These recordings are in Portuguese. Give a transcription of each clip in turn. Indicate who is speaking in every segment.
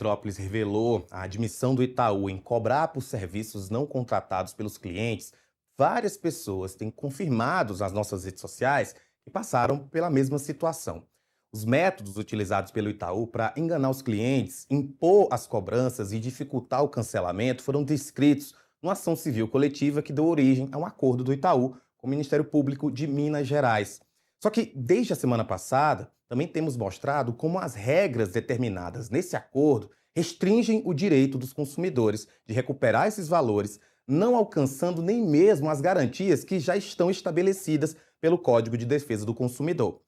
Speaker 1: Petrópolis revelou a admissão do Itaú em cobrar por serviços não contratados pelos clientes, várias pessoas têm confirmado nas nossas redes sociais que passaram pela mesma situação. Os métodos utilizados pelo Itaú para enganar os clientes, impor as cobranças e dificultar o cancelamento foram descritos numa ação civil coletiva que deu origem a um acordo do Itaú com o Ministério Público de Minas Gerais. Só que, desde a semana passada, também temos mostrado como as regras determinadas nesse acordo restringem o direito dos consumidores de recuperar esses valores, não alcançando nem mesmo as garantias que já estão estabelecidas pelo Código de Defesa do Consumidor.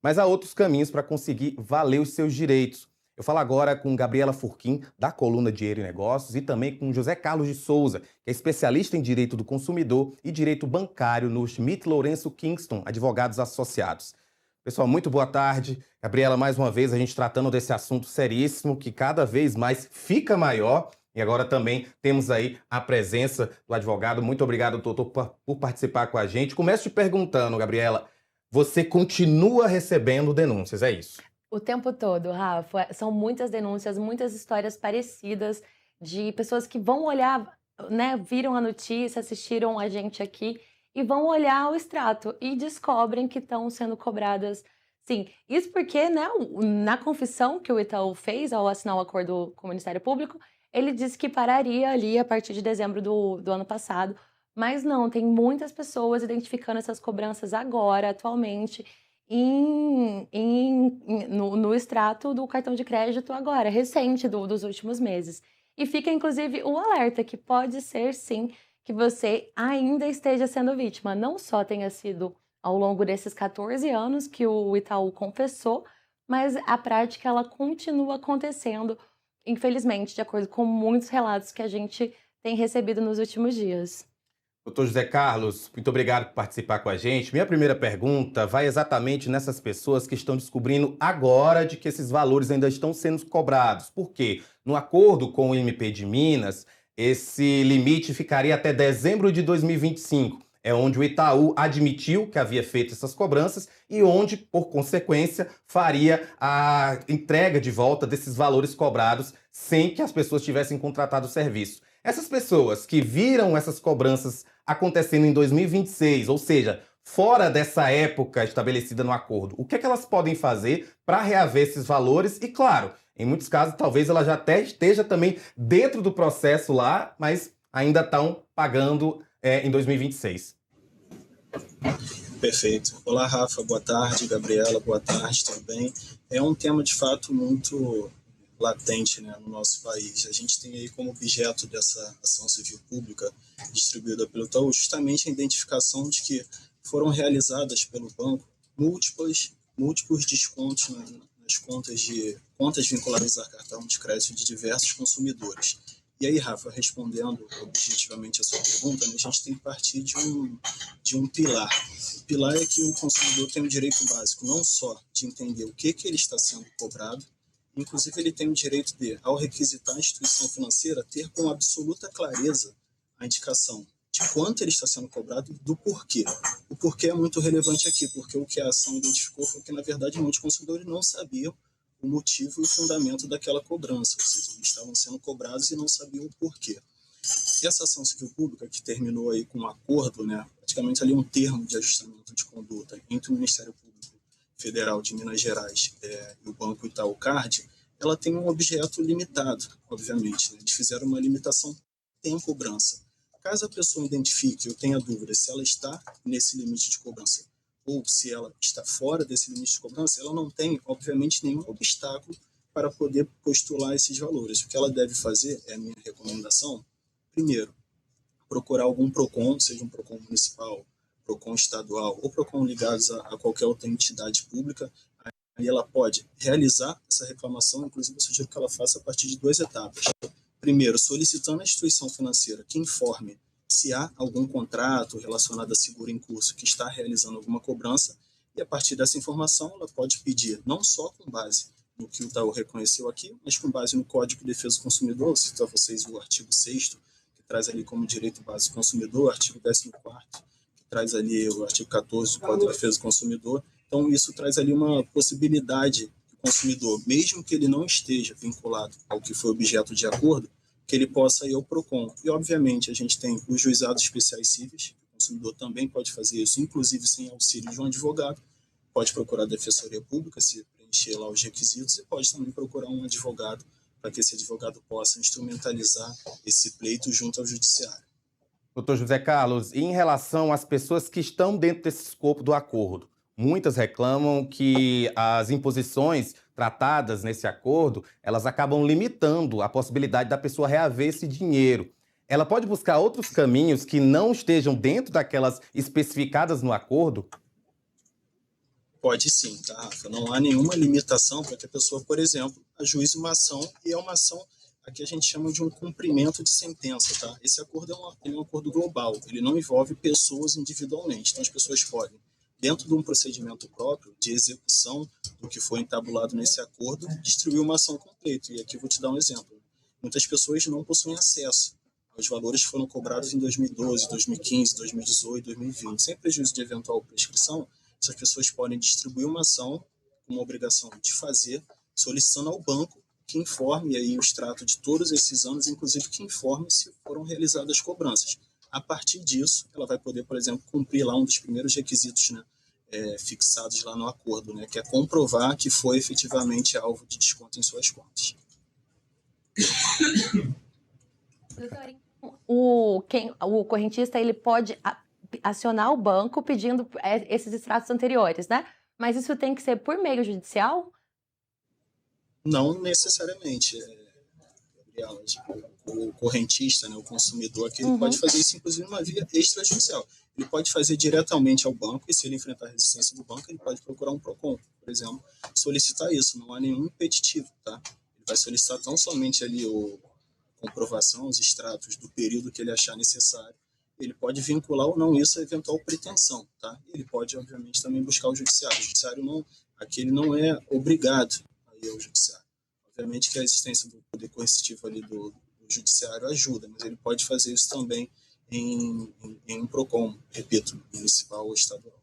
Speaker 1: Mas há outros caminhos para conseguir valer os seus direitos. Eu falo agora com Gabriela Furquim, da coluna Dinheiro e Negócios, e também com José Carlos de Souza, que é especialista em direito do consumidor e direito bancário no Schmidt Lourenço Kingston, advogados associados. Pessoal, muito boa tarde. Gabriela, mais uma vez a gente tratando desse assunto seríssimo que cada vez mais fica maior. E agora também temos aí a presença do advogado. Muito obrigado, doutor, por participar com a gente. Começo te perguntando, Gabriela, você continua recebendo denúncias, é isso?
Speaker 2: O tempo todo, Rafa. São muitas denúncias, muitas histórias parecidas de pessoas que vão olhar, né, viram a notícia, assistiram a gente aqui e vão olhar o extrato e descobrem que estão sendo cobradas. Sim, isso porque, né, na confissão que o Itaú fez ao assinar o acordo com o Ministério Público, ele disse que pararia ali a partir de dezembro do ano passado, mas não, tem muitas pessoas identificando essas cobranças agora, atualmente, no extrato do cartão de crédito agora, recente, dos últimos meses. E fica, inclusive, o alerta que pode ser, sim, que você ainda esteja sendo vítima. Não só tenha sido ao longo desses 14 anos que o Itaú confessou, mas a prática ela continua acontecendo, infelizmente, de acordo com muitos relatos que a gente tem recebido nos últimos dias.
Speaker 1: Doutor José Carlos, muito obrigado por participar com a gente. Minha primeira pergunta vai exatamente nessas pessoas que estão descobrindo agora de que esses valores ainda estão sendo cobrados. Por quê? No acordo com o MP de Minas, esse limite ficaria até dezembro de 2025. É onde o Itaú admitiu que havia feito essas cobranças e onde, por consequência, faria a entrega de volta desses valores cobrados sem que as pessoas tivessem contratado o serviço. Essas pessoas que viram essas cobranças acontecendo em 2026, ou seja, fora dessa época estabelecida no acordo, o que é que elas podem fazer para reaver esses valores? E claro, em muitos casos, talvez ela já até esteja também dentro do processo lá, mas ainda estão pagando em 2026.
Speaker 3: Perfeito. Olá, Rafa, boa tarde. Gabriela, boa tarde, tudo bem? É um tema, de fato, muito latente, né, no nosso país. A gente tem aí como objeto dessa ação civil pública distribuída pelo Itaú justamente a identificação de que foram realizadas pelo banco múltiplos descontos nas contas vinculadas a cartão de crédito de diversos consumidores. E aí, Rafa, respondendo objetivamente a sua pergunta, né, a gente tem que partir de um pilar. O pilar é que o consumidor tem o direito básico não só de entender o que ele está sendo cobrado, inclusive ele tem o direito de, ao requisitar a instituição financeira, ter com absoluta clareza a indicação de quanto ele está sendo cobrado e do porquê. O porquê é muito relevante aqui, porque o que a ação identificou foi que, na verdade, muitos consumidores não sabiam o motivo e o fundamento daquela cobrança, ou seja, eles estavam sendo cobrados e não sabiam o porquê. E essa ação civil pública, que terminou aí com um acordo, né, praticamente ali um termo de ajustamento de conduta entre o Ministério Público Federal de Minas Gerais e o Banco Itaú Card, ela tem um objeto limitado, obviamente. Né? Eles fizeram uma limitação em cobrança. Caso a pessoa identifique ou tenha dúvida se ela está nesse limite de cobrança ou se ela está fora desse limite de cobrança, ela não tem, obviamente, nenhum obstáculo para poder postular esses valores. O que ela deve fazer, é a minha recomendação, primeiro, procurar algum PROCON, seja um PROCON municipal, PROCON estadual ou PROCON ligados a qualquer outra entidade pública. Aí ela pode realizar essa reclamação, inclusive eu sugiro que ela faça a partir de 2 etapas. Primeiro, solicitando à instituição financeira que informe se há algum contrato relacionado a seguro em curso que está realizando alguma cobrança, e a partir dessa informação ela pode pedir, não só com base no que o Itaú reconheceu aqui, mas com base no Código de Defesa do Consumidor, eu cito a vocês o artigo 6º, que traz ali como direito básico do consumidor, artigo 14º, que traz ali o artigo 14 do Código de Defesa do Consumidor. Então isso traz ali uma possibilidade que o consumidor, mesmo que ele não esteja vinculado ao que foi objeto de acordo, que ele possa ir ao PROCON. E, obviamente, a gente tem os juizados especiais cíveis, o consumidor também pode fazer isso, inclusive sem auxílio de um advogado, pode procurar a Defensoria Pública, se preencher lá os requisitos, e pode também procurar um advogado, para que esse advogado possa instrumentalizar esse pleito junto ao judiciário.
Speaker 1: Doutor José Carlos, e em relação às pessoas que estão dentro desse escopo do acordo, muitas reclamam que as imposições tratadas nesse acordo, elas acabam limitando a possibilidade da pessoa reaver esse dinheiro. Ela pode buscar outros caminhos que não estejam dentro daquelas especificadas no acordo?
Speaker 3: Pode sim, tá, Rafa? Não há nenhuma limitação para que a pessoa, por exemplo, ajuize uma ação, e é uma ação aqui a gente chama de um cumprimento de sentença, tá? Esse acordo é um acordo global, ele não envolve pessoas individualmente, então as pessoas podem, dentro de um procedimento próprio de execução do que foi entabulado nesse acordo, distribuir uma ação completa. E aqui eu vou te dar um exemplo. Muitas pessoas não possuem acesso aos valores que foram cobrados em 2012, 2015, 2018, 2020. Sem prejuízo de eventual prescrição, essas pessoas podem distribuir uma ação com uma obrigação de fazer, solicitando ao banco que informe aí o extrato de todos esses anos, inclusive que informe se foram realizadas cobranças. A partir disso, ela vai poder, por exemplo, cumprir lá um dos primeiros requisitos, né, fixados lá no acordo, né, que é comprovar que foi efetivamente alvo de desconto em suas contas.
Speaker 2: O correntista ele pode acionar o banco pedindo esses extratos anteriores, né? Mas isso tem que ser por meio judicial?
Speaker 3: Não necessariamente, Gabriela. O correntista, né, o consumidor aqui, ele pode fazer isso, inclusive, numa via extrajudicial. Ele pode fazer diretamente ao banco, e se ele enfrentar a resistência do banco, ele pode procurar um PROCON, por exemplo, solicitar isso. Não há nenhum impeditivo, tá? Ele vai solicitar tão somente ali a comprovação, os extratos do período que ele achar necessário. Ele pode vincular ou não isso a eventual pretensão, tá? Ele pode, obviamente, também buscar o judiciário. O judiciário não, aqui ele não é obrigado a ir ao judiciário. Obviamente que a existência do poder coercitivo ali do judiciário ajuda, mas ele pode fazer isso também em um PROCON, repito, municipal ou estadual.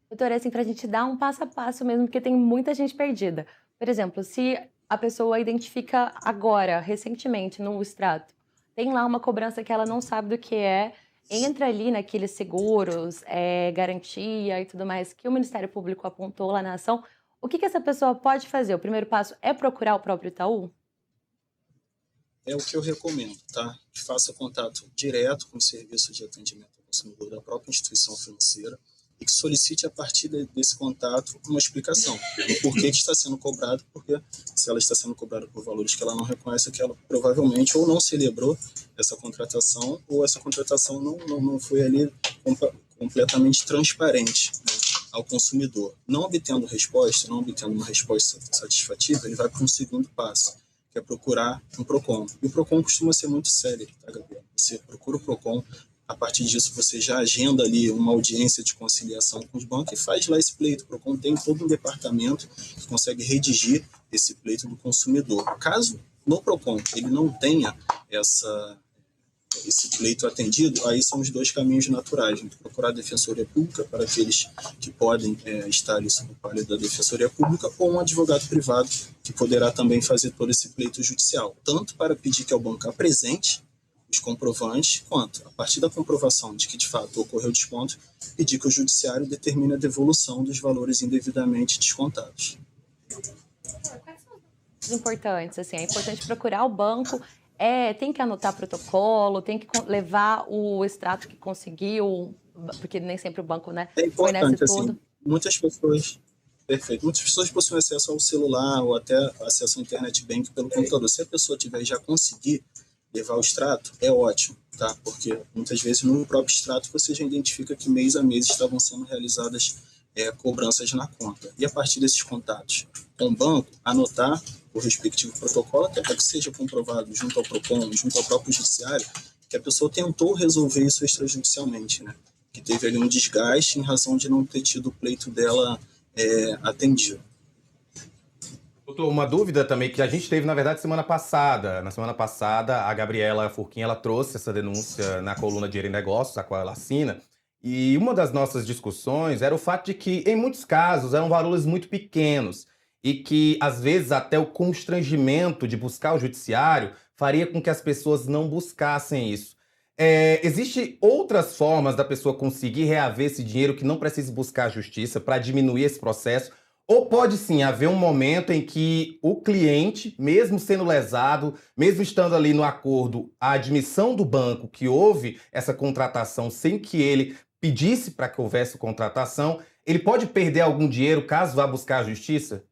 Speaker 2: Doutora, assim, para a gente dar um passo a passo mesmo, porque tem muita gente perdida. Por exemplo, se a pessoa identifica agora, recentemente, no extrato, tem lá uma cobrança que ela não sabe do que é, entra ali naqueles seguros, garantia e tudo mais que o Ministério Público apontou lá na ação, o que essa pessoa pode fazer? O primeiro passo é procurar o próprio Itaú?
Speaker 3: É o que eu recomendo, tá? Que faça contato direto com o serviço de atendimento ao consumidor da própria instituição financeira e que solicite a partir desse contato uma explicação do porquê que está sendo cobrado, porque se ela está sendo cobrada por valores que ela não reconhece, é que ela provavelmente ou não celebrou essa contratação ou essa contratação não foi ali completamente transparente, né, ao consumidor. Não obtendo uma resposta satisfativa, ele vai para um segundo passo, que é procurar um PROCON. E o PROCON costuma ser muito sério, tá, Gabriel? Você procura o PROCON, a partir disso você já agenda ali uma audiência de conciliação com os bancos e faz lá esse pleito. O PROCON tem todo um departamento que consegue redigir esse pleito do consumidor. Caso no PROCON ele não tenha esse pleito atendido, aí são os dois caminhos naturais, né? Procurar a Defensoria Pública para aqueles que podem estar ali sob o palio da Defensoria Pública, ou um advogado privado que poderá também fazer todo esse pleito judicial, tanto para pedir que o banco apresente os comprovantes, quanto, a partir da comprovação de que de fato ocorreu desconto, pedir que o judiciário determine a devolução dos valores indevidamente descontados.
Speaker 2: Quais são os importantes? Assim, é importante procurar o banco, tem que anotar protocolo, tem que levar o extrato que conseguiu, porque nem sempre o banco, né,
Speaker 3: é importante,
Speaker 2: fornece tudo.
Speaker 3: Assim, muitas pessoas possuem acesso ao celular ou até acesso ao internet bank pelo computador. Se a pessoa tiver já conseguir levar o extrato, é ótimo, tá? Porque muitas vezes no próprio extrato você já identifica que mês a mês estavam sendo realizadas cobranças na conta. E a partir desses contatos com o banco, anotar o respectivo protocolo, até para que seja comprovado junto ao PROCON, junto ao próprio judiciário, que a pessoa tentou resolver isso extrajudicialmente, né? Que teve ali um desgaste em razão de não ter tido o pleito dela atendido.
Speaker 1: Doutor, uma dúvida também que a gente teve, na verdade, semana passada. Na semana passada, a Gabriela Furquim, ela trouxe essa denúncia na coluna Dinheiro em Negócios, a qual ela assina. E uma das nossas discussões era o fato de que, em muitos casos, eram valores muito pequenos. e que, às vezes, até o constrangimento de buscar o judiciário faria com que as pessoas não buscassem isso. Existem outras formas da pessoa conseguir reaver esse dinheiro que não precise buscar a justiça para diminuir esse processo? Ou pode sim haver um momento em que o cliente, mesmo sendo lesado, mesmo estando ali no acordo, a admissão do banco que houve essa contratação sem que ele pedisse para que houvesse contratação, ele pode perder algum dinheiro caso vá buscar a justiça?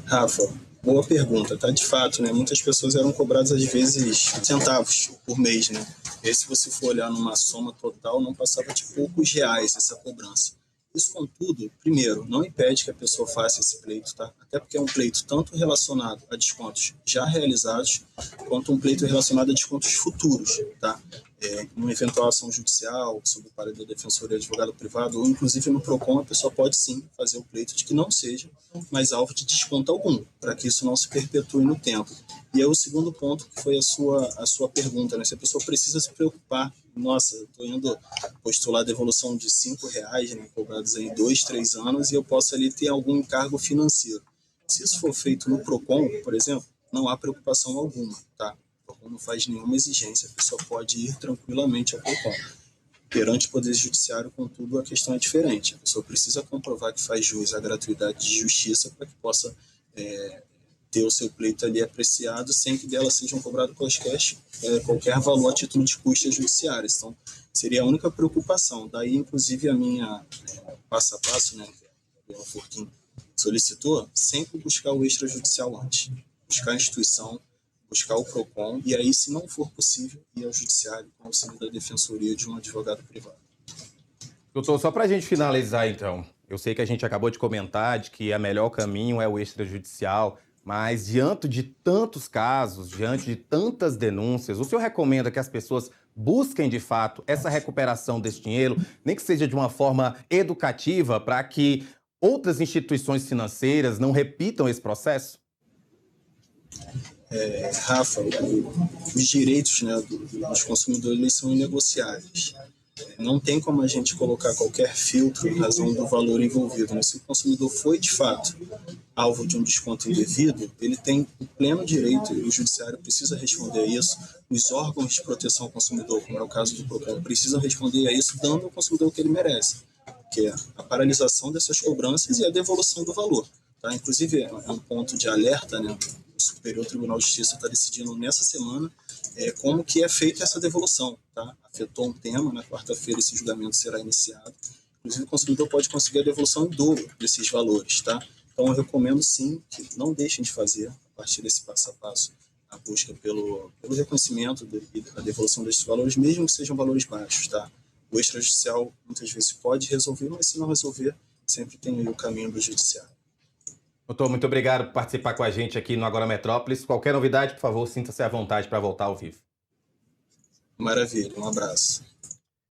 Speaker 3: Rafa, boa pergunta, tá? De fato, né? Muitas pessoas eram cobradas às vezes centavos por mês, né? E aí, se você for olhar numa soma total, não passava de poucos reais essa cobrança. Isso, contudo, primeiro, não impede que a pessoa faça esse pleito, tá? Até porque é um pleito tanto relacionado a descontos já realizados, quanto um pleito relacionado a descontos futuros, tá? Numa eventual ação judicial, sob o parecer da defensoria, advogado privado, ou inclusive no PROCON, a pessoa pode sim fazer o pleito de que não seja mais alvo de desconto algum, para que isso não se perpetue no tempo. E aí o segundo ponto, que foi a sua pergunta, né? Se a pessoa precisa se preocupar, nossa, eu estou indo postular a devolução de R$ 5, né, cobrados em 2, 3 anos, e eu posso ali ter algum encargo financeiro. Se isso for feito no PROCON, por exemplo, não há preocupação alguma, tá? O PROCON não faz nenhuma exigência, a pessoa pode ir tranquilamente ao PROCON. Perante o Poder Judiciário, contudo, a questão é diferente. A pessoa precisa comprovar que faz jus à gratuidade de justiça para que possa ter o seu pleito ali apreciado sem que dela sejam cobrados qualquer valor a título de custas judiciárias. Então, seria a única preocupação. Daí, inclusive, a minha passo a passo, né, que a Gabriela Forquim solicitou, sempre buscar o extrajudicial antes. Buscar a instituição, buscar o PROCON, e aí, se não for possível, ir ao judiciário com o auxílio da defensoria de um advogado privado.
Speaker 1: Doutor, só para a gente finalizar, então, eu sei que a gente acabou de comentar de que o melhor caminho é o extrajudicial, mas diante de tantos casos, diante de tantas denúncias, o senhor recomenda que as pessoas busquem, de fato, essa recuperação desse dinheiro, nem que seja de uma forma educativa, para que outras instituições financeiras não repitam esse processo?
Speaker 3: Rafa, os direitos, né, dos consumidores, eles são inegociáveis. Não tem como a gente colocar qualquer filtro em razão do valor envolvido, né? Se o consumidor foi, de fato, alvo de um desconto indevido, ele tem o pleno direito, e o judiciário precisa responder a isso, os órgãos de proteção ao consumidor, como é o caso do PROCON, precisam responder a isso, dando ao consumidor o que ele merece, que é a paralisação dessas cobranças e a devolução do valor. Tá? Inclusive, é um ponto de alerta, né? O Superior Tribunal de Justiça está decidindo nessa semana como que é feita essa devolução. Tá? Afetou um tema, na quarta-feira esse julgamento será iniciado. Inclusive, o consumidor pode conseguir a devolução em dobro desses valores. Tá? Então, eu recomendo sim que não deixem de fazer, a partir desse passo a passo, a busca pelo reconhecimento e a devolução desses valores, mesmo que sejam valores baixos. Tá? O extrajudicial, muitas vezes, pode resolver, mas se não resolver, sempre tem o caminho do judiciário.
Speaker 1: Doutor, muito obrigado por participar com a gente aqui no Agora Metrópolis. Qualquer novidade, por favor, sinta-se à vontade para voltar ao vivo.
Speaker 3: Maravilha, um abraço.